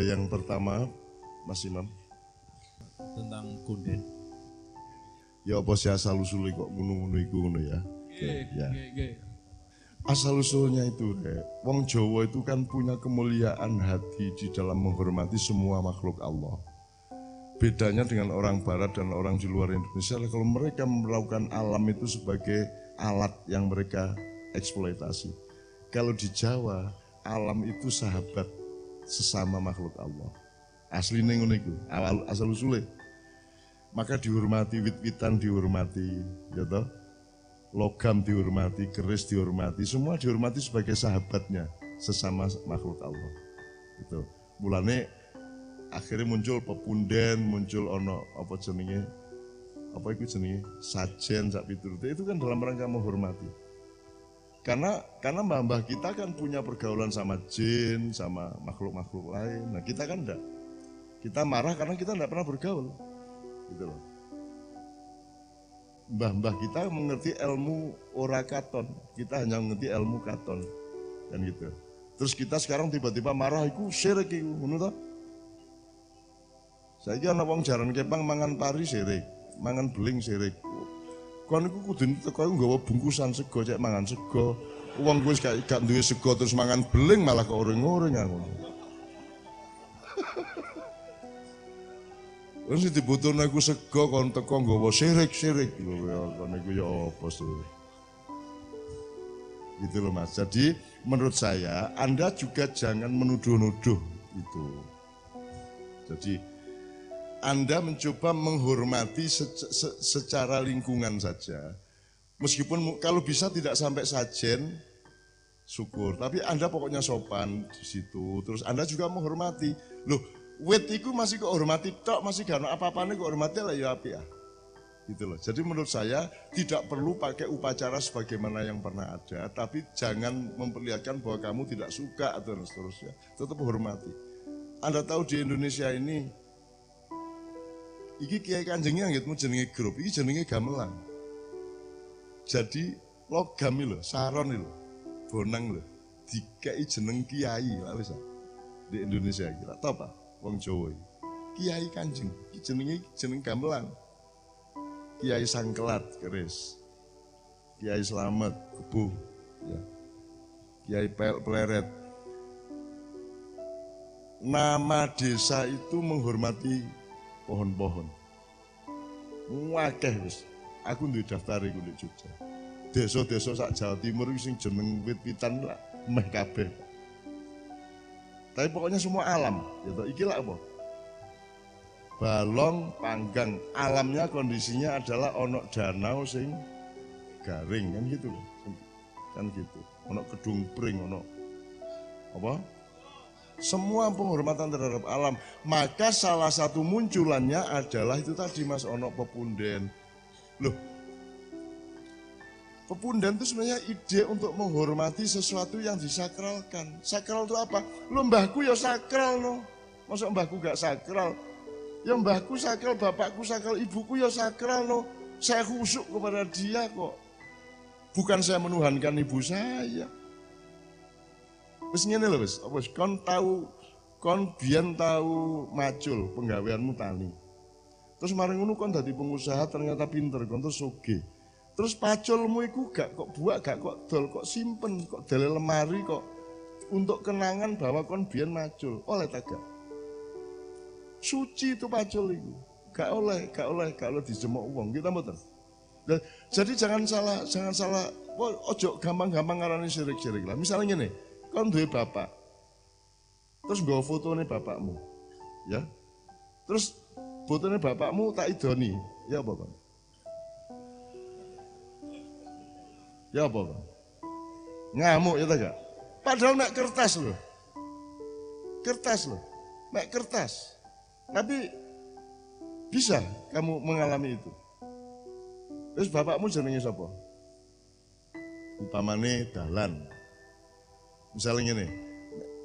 Yang pertama, Mas Imam. Tentang kunden. Ya apa sih asal usulnya kok ngono-ngono iku ngono ya. Ya. Nggih. Asal usulnya itu, wong Jawa itu kan punya kemuliaan hati di dalam menghormati semua makhluk Allah. Bedanya dengan orang Barat dan orang di luar Indonesia, kalau mereka melakukan alam itu sebagai alat yang mereka eksploitasi. Kalau di Jawa, alam itu sahabat sesama makhluk Allah. Aslinya ngono iku, asal usulnya. Maka dihormati, wit-witan dihormati, ya toh? Logam dihormati, keris dihormati, semua dihormati sebagai sahabatnya sesama makhluk Allah. Gitu. Mulane akhirnya muncul pepunden, muncul ono apa jenenge? Apa itu jenenge? Sajen sak piturute itu kan dalam rangka menghormati. Karena mbah-mbah kita kan punya pergaulan sama jin, sama makhluk-makhluk lain. Nah, kita kan enggak. Kita marah karena kita enggak pernah bergaul. Gitu loh. Mbah-mbah kita mengerti ilmu ora katon, kita hanya mengerti ilmu katon, kan gitu. Terus kita sekarang tiba-tiba marah, iku syirik iku, ngono toh? Saiki ana wong jaran kepang mangan pari syirik, mangan beling syirik. Kon iku kudu teko nggawa bungkusan sego cek mangan sego. Wong wis gak duwe sego terus mangan beling malah kok oring-oring ngono. Terus dibutuhne aku sego kon teko nggawa sirik-sirik lho ya kon iku ya apa sih. Gitu loh Mas. Jadi menurut saya Anda juga jangan menuduh-nuduh itu. Jadi Anda mencoba menghormati secara lingkungan saja. Meskipun kalau bisa tidak sampai sajen syukur, tapi Anda pokoknya sopan di situ. Terus Anda juga menghormati. Loh, wit iku masih kok hormati tok, masih gak ono apa-apane kok hormati lah ya apik ah. Gitu loh. Jadi menurut saya tidak perlu pakai upacara sebagaimana yang pernah ada, tapi jangan memperlihatkan bahwa kamu tidak suka atau seterusnya. Tetap hormati. Anda tahu di Indonesia ini iki Kiai Kanjengnya nggitmu jenenge grup, iki jenenge gamelan. Jadi logam lho, saron lho, bonang lho, dikai jeneng kiai lah wis. Di Indonesia kira tau apa? Wong Jawa iki. Kiai Kanjeng, iki jeneng gamelan. Kiai Sangkelat keris. Kiai Slamet kebu, ya. Kiai Pleret. Nama desa itu menghormati pohon-pohon. Wakeh wis. Aku duwe daftar iku di Jogja. Desa-desa sak Jawa Timur sing jeneng wit-witan lah meh kabeh. Tapi pokoknya semua alam, gitu. Iki lah apa? Balong panggang, alamnya kondisinya adalah ono danau sing garing kan gitu loh. Kan gitu. Ono kedung pring, ono apa? Semua penghormatan terhadap alam. Maka salah satu munculannya adalah itu tadi Mas, ono pepunden. Loh, pepunden itu sebenarnya ide untuk menghormati sesuatu yang disakralkan. Sakral itu apa? Lo mbahku ya sakral no. Masa mbahku gak sakral? Ya mbahku sakral, bapakku sakral, ibuku ya sakral no. Saya khusyuk kepada dia kok. Bukan saya menuhankan ibu saya. Wis ngene lho wis, apa kon tahu kon biyen tahu macul penggaweanmu tani. Terus mari ngono kon dadi pengusaha ternyata pinter, kon terus sugih. Terus paculmu iku gak kok buak, gak kok dol, kok simpen, kok dale lemari kok untuk kenangan bahwa kon biyen macul. Oleh tak gak? Suci itu pacul itu. Gak oleh dijemuk wong. Kita mboten. Nah, jadi jangan salah. Ojo gampang-gampang ngarani syirik-syirik lah. Misalnya ngene, kon duwe bapak. Terus nggawa fotone bapakmu. Ya. Terus fotone bapakmu tak idoni. Ya apa, Bang? Ya apa, Bang? Ngamuk ya tak gak? Padahal mek kertas loh. Mek kertas. Tapi bisa kamu mengalami itu. Terus bapakmu jenenge sapa? Upamane dalan. Misalnya ngene,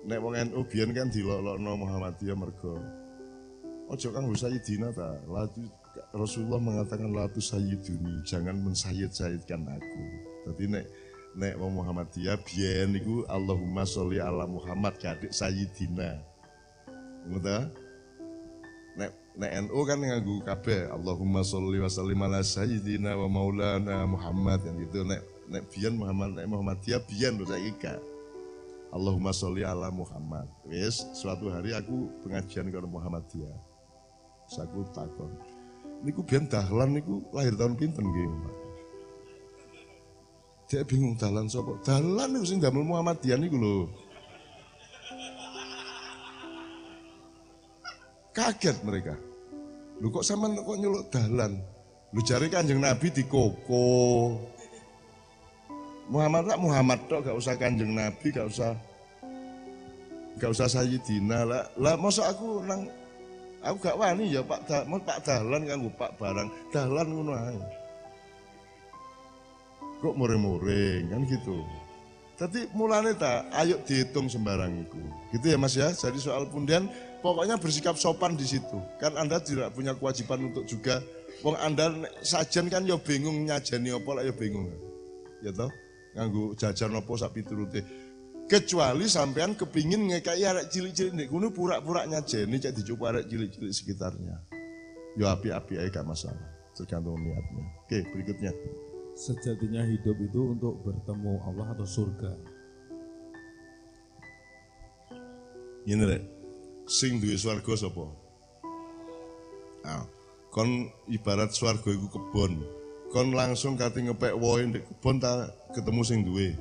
nek wong NU biyen kan dilolokno Muhammadiyah mergo ojo kang sayyidina ta. Rasulullah mengatakan la tu sayyiduni, jangan mensayyid-sayyidkan aku. Dadi nek wong Muhammadiyah biyen niku Allahumma sholli ala Muhammad kadek sayyidina. Ngono nek NU kan nganggo kabeh Allahumma sholli wa sallim ala sayyidina wa maulana Muhammad yang gitu nek biyen Muhammadiyah biyen lho saiki gak. Allahumma sholli ala Muhammad. Wis suatu hari aku pengajian karo Muhammadiyah. Terus aku takon, niku biyen dahlan niku lahir tahun pinten nggih, Pak? Dia bingung dahlan sapa? Dahlan niku sing damel Muhammadiyah niku lho. Kaget mereka. Lu kok sampean kok nyeluk dahlan? Lu jare Kanjeng Nabi dikoko. Muhammad tok gak usah Kanjeng Nabi, gak usah Sayyidina lah masa aku gak wani ya Pak Dahlan kanggo Pak barang Dahlan ngono ae. Kok muring-muring kan gitu. Tapi mulane ayo dihitung sembarang itu. Gitu ya Mas ya. Jadi soal pundian pokoknya bersikap sopan di situ. Kan Anda tidak punya kewajiban untuk juga wong Anda sajen kan ya bingung nyajani apa lah ya bingung. Ya toh? Nganggo jajan apa sak piturute. Kecuali sampean kepingin ngekai arek cilik-cilik nek ngono pura-pura nyajeni cek dicoba arek cilik-cilik sekitarnya. Ya api-api ae gak masalah. Tergantung niatnya. Oke, berikutnya. Sejatinya hidup itu untuk bertemu Allah atau surga. Ngene rek. Sing duwe swarga sapa? Kon ibarat swarga iku kebon. Kon langsung kate ngepek wohe ndek kebon ta ketemu sing duwe.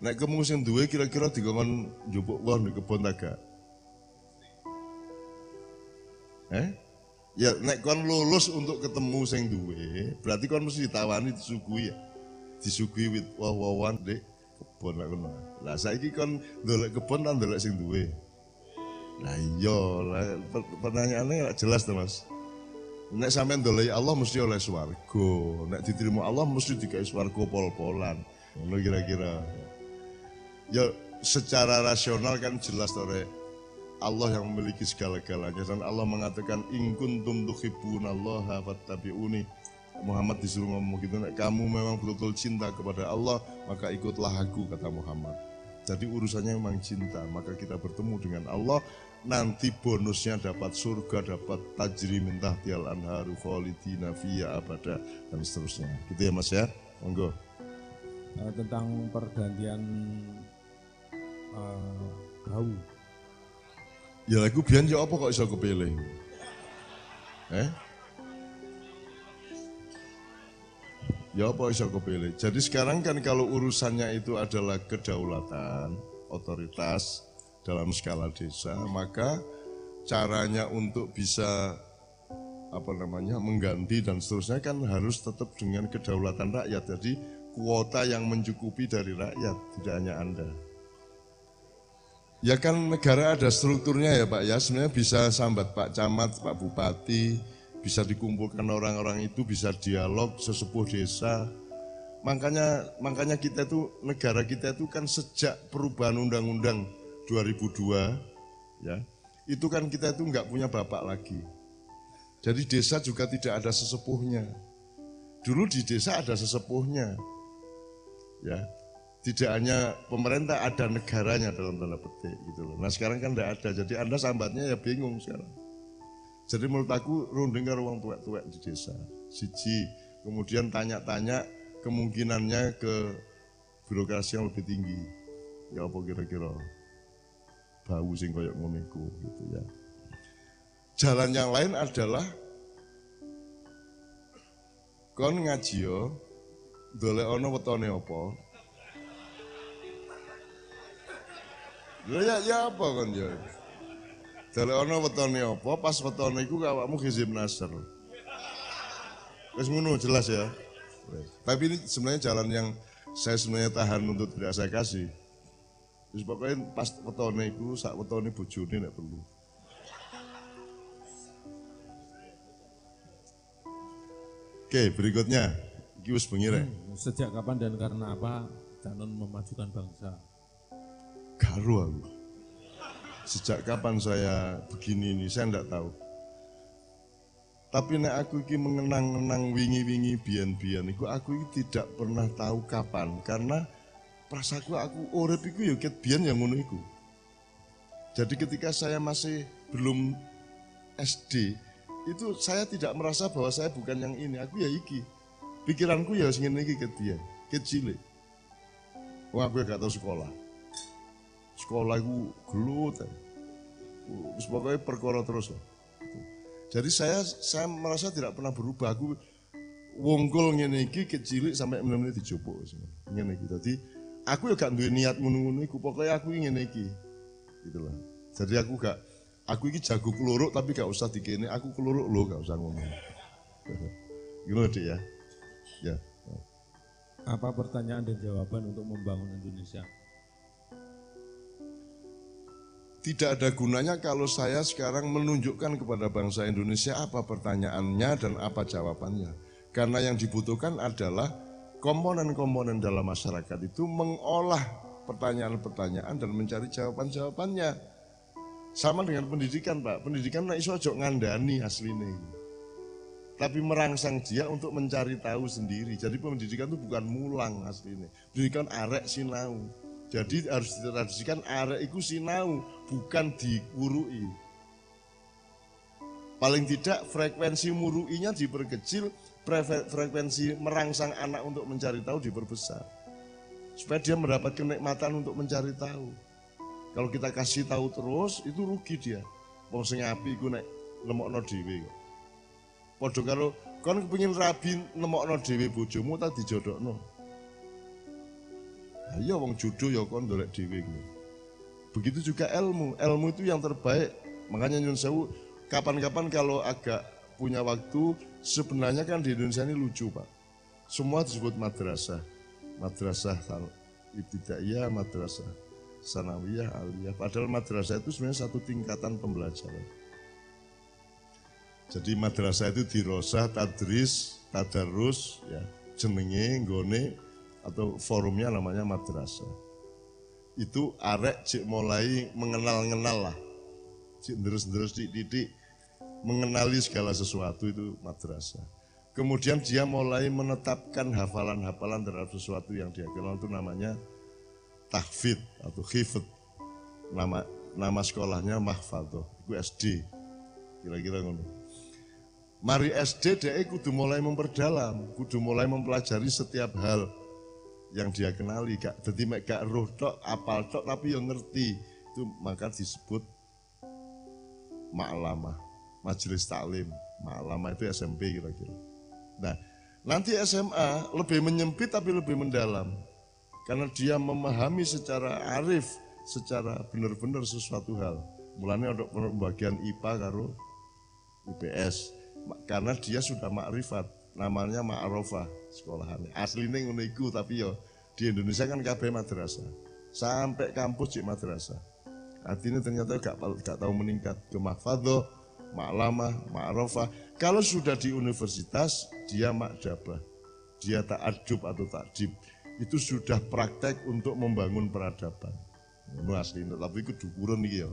Nek ketemu sing duwe kira-kira dikon njupuk woh ndek kebon ta gak? Ya nek kon lulus untuk ketemu sing duwe, berarti kon mesti ditawani disuguhi ya. Disuguhi wit woh-wohan ndek kebon lak ngono. Lah saiki kon ndolek kebon ta ndolek sing duwe? Nah iya, pertanyaannya gak jelas tuh Mas. Nek sampean ndoleki Allah mesti oleh swarga. Nek diterima Allah mesti dikai swarga pol-polan. Ngono kira-kira. Ya secara rasional kan jelas to Rek. Allah yang memiliki segala-galanya dan Allah mengatakan in kuntum tuhibbunallaha fattabi'uni. Muhammad disuruh ngomong gitu, nek kamu memang betul-betul cinta kepada Allah, maka ikutlah aku, kata Muhammad. Jadi urusannya memang cinta, maka kita bertemu dengan Allah, nanti bonusnya dapat surga, dapat tajri min tahtihal anharu khalidina fiyya abada dan seterusnya. Gitu ya Mas ya. Monggo. Tentang pergantian bau. Ya aku biyen ya apa kok iso kepilih? Ya apa iso kepilih? Jadi sekarang kan kalau urusannya itu adalah kedaulatan, otoritas dalam skala desa, maka caranya untuk bisa mengganti dan seterusnya kan harus tetap dengan kedaulatan rakyat. Jadi kuota yang mencukupi dari rakyat, tidak hanya Anda. Ya kan negara ada strukturnya ya Pak ya, sebenarnya bisa sambat Pak Camat, Pak Bupati, bisa dikumpulkan orang-orang itu, bisa dialog sesepuh desa. Makanya kita itu, negara kita itu kan sejak perubahan undang-undang 2002 ya, itu kan kita itu nggak punya bapak lagi. Jadi desa juga tidak ada sesepuhnya. Dulu di desa ada sesepuhnya. Ya. Tidak hanya pemerintah, ada negaranya dalam tanda petik gitu loh. Nah sekarang kan tidak ada, jadi Anda sambatnya ya bingung sekarang. Jadi menurut aku runding karo wong tuwek-tuwek di desa. Siji, kemudian tanya-tanya kemungkinannya ke birokrasi yang lebih tinggi. Ya apa kira-kira bau sing koyok ngono iku gitu ya. Jalan yang lain adalah kon ngaji yo, ndolek ana wetone apa? Ya apa kan ya? Dalek ana wetone apa, pas wetone iku awakmu hizib nasr. Wis ngono jelas ya. Tapi ini sebenarnya jalan yang saya sebenarnya tahan untuk tidak saya kasih. Terus pokoknya pas wetone iku sak wetone bojone nek perlu. Oke, berikutnya. Iki wis bengi rek. Sejak kapan dan karena apa Canon memajukan bangsa? Garu aku. Sejak kapan saya begini ini, saya enggak tahu. Tapi nek aku iki mengenang-enang wingi-wingi biyen-biyen iku aku iki tidak pernah tahu kapan karena prasaku aku urip iku ya ket biyen ya ngono iku. Jadi ketika saya masih belum SD, itu saya tidak merasa bahwa saya bukan yang ini, aku ya iki. Pikiranku ya sing ngene iki ke dia, kecil. Wong aku ya gak tahu sekolah. Sekolah itu gelut. Terus pokoknya perkara terus lah. Jadi saya merasa tidak pernah berubah. Aku wongkol ngene iki kecilik sampai meneh dijupuk ngene iki. Dadi aku ya gak duwe niat ngono-ngono iku, pokoke aku ngene iki. Gitu lah. Jadi aku iki jago keluruk tapi gak usah dikene aku keluruk lho, gak usah ngomong. Gitu Dik ya. Ya. Apa pertanyaan dan jawaban untuk membangun Indonesia? Tidak ada gunanya kalau saya sekarang menunjukkan kepada bangsa Indonesia apa pertanyaannya dan apa jawabannya. Karena yang dibutuhkan adalah komponen-komponen dalam masyarakat itu mengolah pertanyaan-pertanyaan dan mencari jawaban-jawabannya. Sama dengan pendidikan Pak, pendidikan nek iso aja ngandani asline. Tapi merangsang dia untuk mencari tahu sendiri. Jadi pendidikan itu bukan mulang asline. Pendidikan arek sinau. Jadi harus ditradisikan arek iku sinau, bukan dikurui. Paling tidak frekuensi muruinya diperkecil, frekuensi merangsang anak untuk mencari tahu diperbesar. Supaya dia mendapat kenikmatan untuk mencari tahu. Kalau kita kasih tahu terus, itu rugi dia. Wong sing apik iku nek nemokno dhewe kok. Padha karo kon kepengin rabi nemokno dhewe bojomu ta dijodhokno. Ayo wong jodoh ya kon ndolek dhewe kuwi. Begitu juga ilmu itu yang terbaik. Makanya nyun sewu kapan-kapan kalau agak punya waktu, sebenarnya kan di Indonesia ini lucu Pak. Semua disebut madrasah. Madrasah ibtidaiyah, madrasah sanawiyah, aliyah. Padahal madrasah itu sebenarnya satu tingkatan pembelajaran. Jadi madrasah itu dirosah, tadris, tadarus, ya, jenenge, nggone, atau forumnya namanya madrasah. Itu arek cik mulai mengenal-ngenal lah. Cik terus didik, mengenali segala sesuatu itu madrasah. Kemudian dia mulai menetapkan hafalan-hafalan terhadap sesuatu yang dia kenal, itu namanya tahfidz atau hifdz. Nama sekolahnya mahfadzoh, itu SD. Kira-kira ngono. Mari SD dia kudu mulai memperdalam, kudu mulai mempelajari setiap hal yang dia kenali, jadi gak roh tok, apal tok, tapi yang ngerti. Itu maka disebut ma'lamah, majelis taklim. Ma'lamah itu SMP kira-kira. Nah, nanti SMA lebih menyempit tapi lebih mendalam. Karena dia memahami secara arif, secara benar-benar sesuatu hal. Mulanya ada pembagian IPA karo IPS. Karena dia sudah makrifat. Namanya ma'arofah sekolahannya. Aslinya ngono iku tapi yo di Indonesia kan kabeh madrasah. Sampai kampus di madrasah. Artinya ternyata gak tahu meningkat ke mahfadzoh, ma'lamah, ma'arofah. Kalau sudah di universitas dia makdabah. Dia ta'adub atau ta'dib. Itu sudah praktek untuk membangun peradaban. Ngono aslinya tapi iku dukuran iki yo.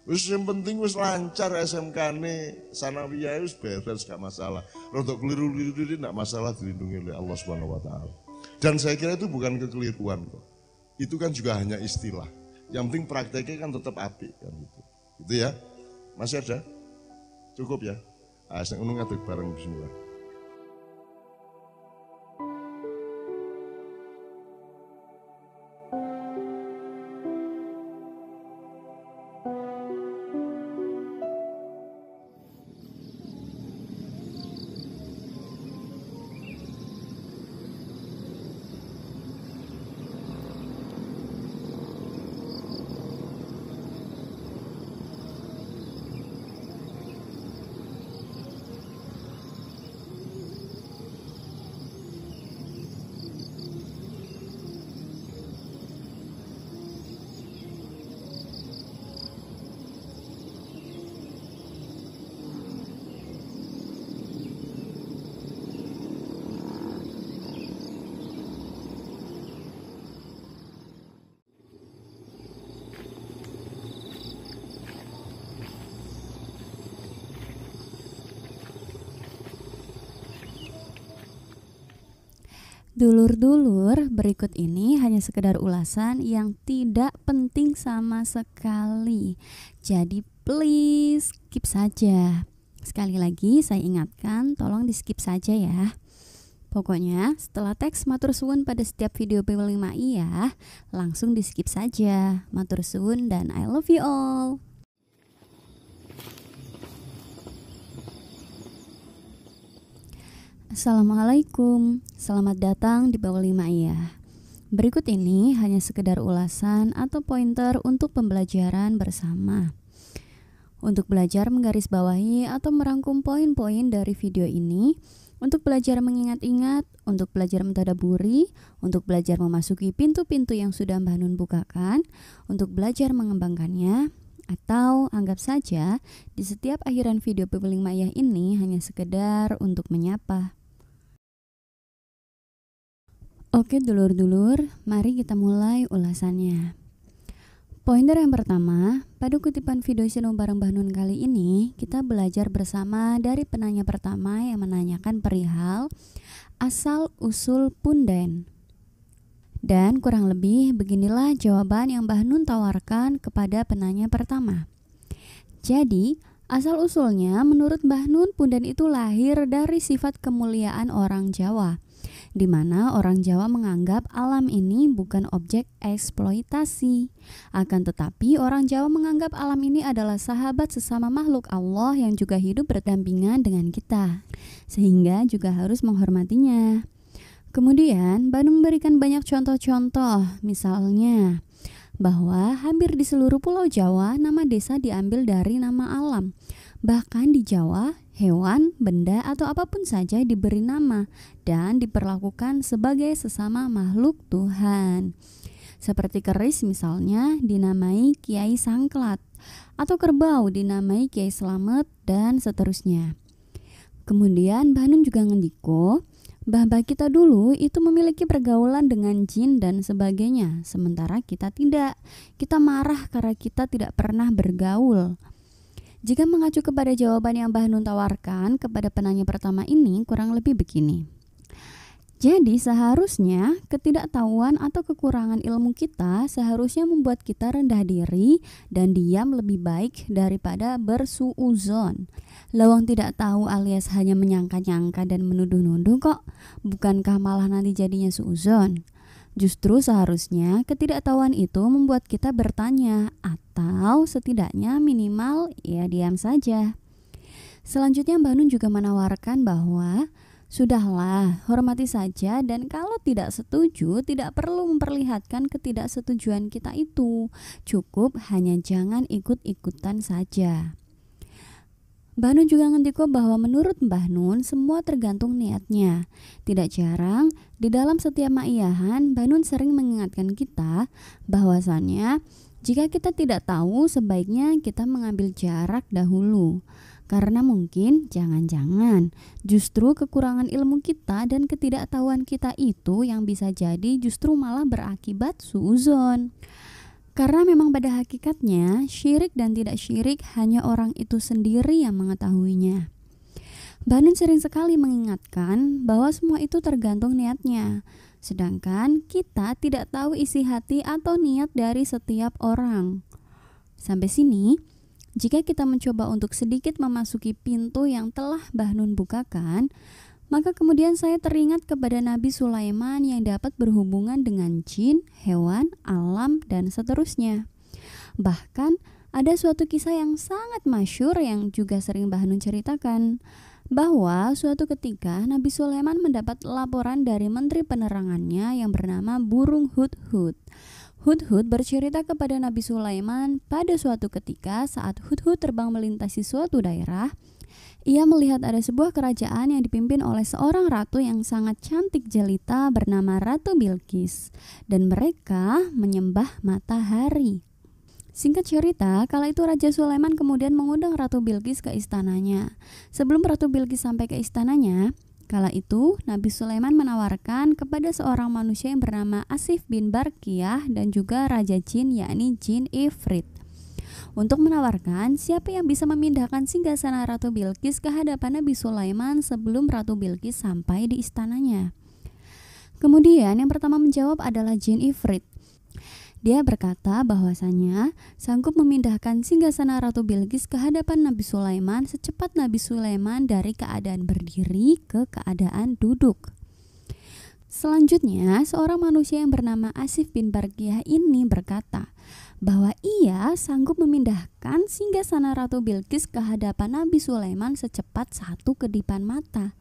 Wis yang penting wis lancar SMK-ne, sanawiyah wis beres gak masalah. Rodok keliru-keliru tidak masalah, dilindungi oleh Allah Subhanahu wa taala. Dan saya kira itu bukan kekeliruan kok. Itu kan juga hanya istilah. Yang penting prakteknya kan tetap apik kan gitu. Gitu ya. Masih ada? Cukup ya. Ah, sing ngono ngadeg bareng bismillah. Dulur-dulur, berikut ini hanya sekedar ulasan yang tidak penting sama sekali. Jadi please skip saja. Sekali lagi saya ingatkan, tolong di skip saja ya. Pokoknya setelah teks matur suwun pada setiap video P5I ya, langsung di skip saja. Matur suwun dan I love you all. Assalamualaikum, selamat datang di Bawah 5 ya. Berikut ini hanya sekedar ulasan atau pointer untuk pembelajaran bersama. Untuk belajar menggarisbawahi atau merangkum poin-poin dari video ini, untuk belajar mengingat-ingat, untuk belajar mentadaburi, untuk belajar memasuki pintu-pintu yang sudah Mbah Nun bukakan, untuk belajar mengembangkannya, atau anggap saja di setiap akhiran video P5 ini hanya sekedar untuk menyapa. Oke dulur-dulur, mari kita mulai ulasannya. Pointer yang pertama, pada kutipan video Sinau bareng Mbah Nun kali ini, kita belajar bersama dari penanya pertama yang menanyakan perihal asal-usul punden. Dan kurang lebih beginilah jawaban yang Mbah Nun tawarkan kepada penanya pertama. Jadi, asal-usulnya menurut Mbah Nun punden itu lahir dari sifat kemuliaan orang Jawa, di mana orang Jawa menganggap alam ini bukan objek eksploitasi. Akan tetapi orang Jawa menganggap alam ini adalah sahabat sesama makhluk Allah yang juga hidup berdampingan dengan kita, sehingga juga harus menghormatinya. Kemudian Mbah Nun memberikan banyak contoh-contoh, misalnya bahwa hampir di seluruh pulau Jawa nama desa diambil dari nama alam. Bahkan di Jawa, hewan, benda, atau apapun saja diberi nama dan diperlakukan sebagai sesama makhluk Tuhan. Seperti keris misalnya dinamai Kiai Sangklat, atau kerbau dinamai Kiai Slamet, dan seterusnya. Kemudian Mbah Nun juga ngendiko, mbah-mbah kita dulu itu memiliki pergaulan dengan jin dan sebagainya, sementara kita tidak. Kita marah karena kita tidak pernah bergaul. Jika mengacu kepada jawaban yang Mbah Nun tawarkan kepada penanya pertama ini, kurang lebih begini. Jadi seharusnya ketidaktahuan atau kekurangan ilmu kita seharusnya membuat kita rendah diri dan diam lebih baik daripada bersuuzon. Lawang tidak tahu alias hanya menyangka-nyangka dan menuduh-nuduh kok, bukankah malah nanti jadinya suuzon? Justru seharusnya ketidaktahuan itu membuat kita bertanya atau setidaknya minimal ya diam saja. Selanjutnya Mbah Nun juga menawarkan bahwa sudahlah, hormati saja dan kalau tidak setuju tidak perlu memperlihatkan ketidaksetujuan kita itu. Cukup hanya jangan ikut-ikutan saja. Mbah Nun juga ngendiko bahwa menurut Mbah Nun semua tergantung niatnya. Tidak jarang di dalam setiap maiyahan Mbah Nun sering mengingatkan kita bahwasannya jika kita tidak tahu sebaiknya kita mengambil jarak dahulu. Karena mungkin jangan-jangan justru kekurangan ilmu kita dan ketidaktahuan kita itu yang bisa jadi justru malah berakibat suuzon. Karena memang pada hakikatnya syirik dan tidak syirik hanya orang itu sendiri yang mengetahuinya. Mbah Nun sering sekali mengingatkan bahwa semua itu tergantung niatnya. Sedangkan kita tidak tahu isi hati atau niat dari setiap orang. Sampai sini, jika kita mencoba untuk sedikit memasuki pintu yang telah Mbah Nun bukakan, maka kemudian saya teringat kepada Nabi Sulaiman yang dapat berhubungan dengan jin, hewan, alam, dan seterusnya. Bahkan ada suatu kisah yang sangat masyhur yang juga sering Mbah Nun ceritakan, bahwa suatu ketika Nabi Sulaiman mendapat laporan dari menteri penerangannya yang bernama burung Hudhud. Hudhud bercerita kepada Nabi Sulaiman pada suatu ketika saat Hudhud terbang melintasi suatu daerah, ia melihat ada sebuah kerajaan yang dipimpin oleh seorang ratu yang sangat cantik jelita bernama Ratu Bilqis, dan mereka menyembah matahari. Singkat cerita, kala itu Raja Sulaiman kemudian mengundang Ratu Bilqis ke istananya. Sebelum Ratu Bilqis sampai ke istananya, kala itu Nabi Sulaiman menawarkan kepada seorang manusia yang bernama Asif bin Barkiyah dan juga Raja Jin yakni Jin Ifrit, untuk menawarkan siapa yang bisa memindahkan singgasana Ratu Bilqis ke hadapan Nabi Sulaiman sebelum Ratu Bilqis sampai di istananya. Kemudian yang pertama menjawab adalah jin Ifrit. Dia berkata bahwasanya sanggup memindahkan singgasana Ratu Bilqis ke hadapan Nabi Sulaiman secepat Nabi Sulaiman dari keadaan berdiri ke keadaan duduk. Selanjutnya, seorang manusia yang bernama Asif bin Barqiyah ini berkata bahwa ia sanggup memindahkan singgasana Ratu Bilqis ke hadapan Nabi Sulaiman secepat satu kedipan mata.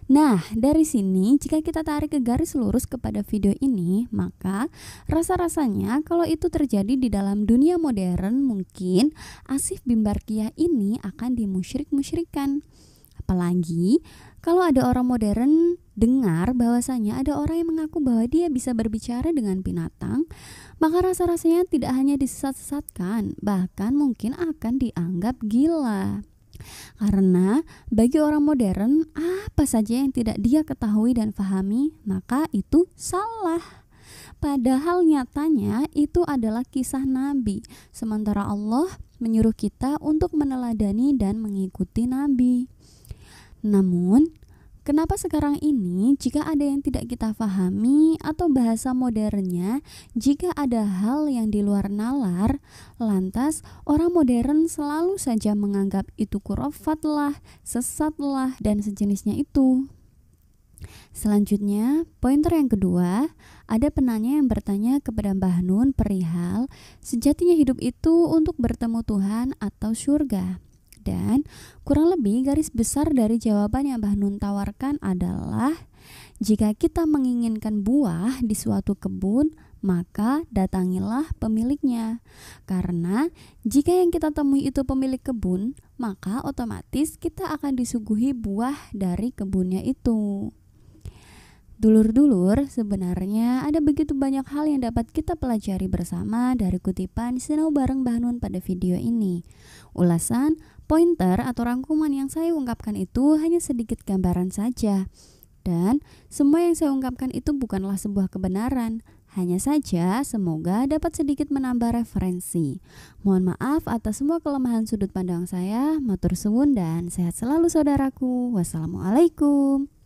Nah, dari sini jika kita tarik ke garis lurus kepada video ini, maka rasa-rasanya kalau itu terjadi di dalam dunia modern, mungkin Asif bin Barqiyah ini akan dimusyrik-musyrikan. Apalagi kalau ada orang modern dengar bahwasanya ada orang yang mengaku bahwa dia bisa berbicara dengan binatang, maka rasa-rasanya tidak hanya disesat-sesatkan, bahkan mungkin akan dianggap gila. Karena bagi orang modern, apa saja yang tidak dia ketahui dan pahami, maka itu salah. Padahal nyatanya itu adalah kisah Nabi, sementara Allah menyuruh kita untuk meneladani dan mengikuti Nabi. Namun, kenapa sekarang ini jika ada yang tidak kita pahami atau bahasa modernnya, jika ada hal yang di luar nalar, lantas orang modern selalu saja menganggap itu kurafat lah, sesat lah, dan sejenisnya itu. Selanjutnya, pointer yang kedua, ada penanya yang bertanya kepada Mbah Nun perihal sejatinya hidup itu untuk bertemu Tuhan atau surga. Dan kurang lebih garis besar dari jawaban yang Mbah Nun tawarkan adalah jika kita menginginkan buah di suatu kebun, maka datangilah pemiliknya. Karena jika yang kita temui itu pemilik kebun, maka otomatis kita akan disuguhi buah dari kebunnya itu. Dulur-dulur, sebenarnya ada begitu banyak hal yang dapat kita pelajari bersama dari kutipan Sinau Bareng Mbah Nun pada video ini. Ulasan, pointer atau rangkuman yang saya ungkapkan itu hanya sedikit gambaran saja. Dan semua yang saya ungkapkan itu bukanlah sebuah kebenaran. Hanya saja semoga dapat sedikit menambah referensi. Mohon maaf atas semua kelemahan sudut pandang saya. Matur suwun dan sehat selalu saudaraku. Wassalamualaikum.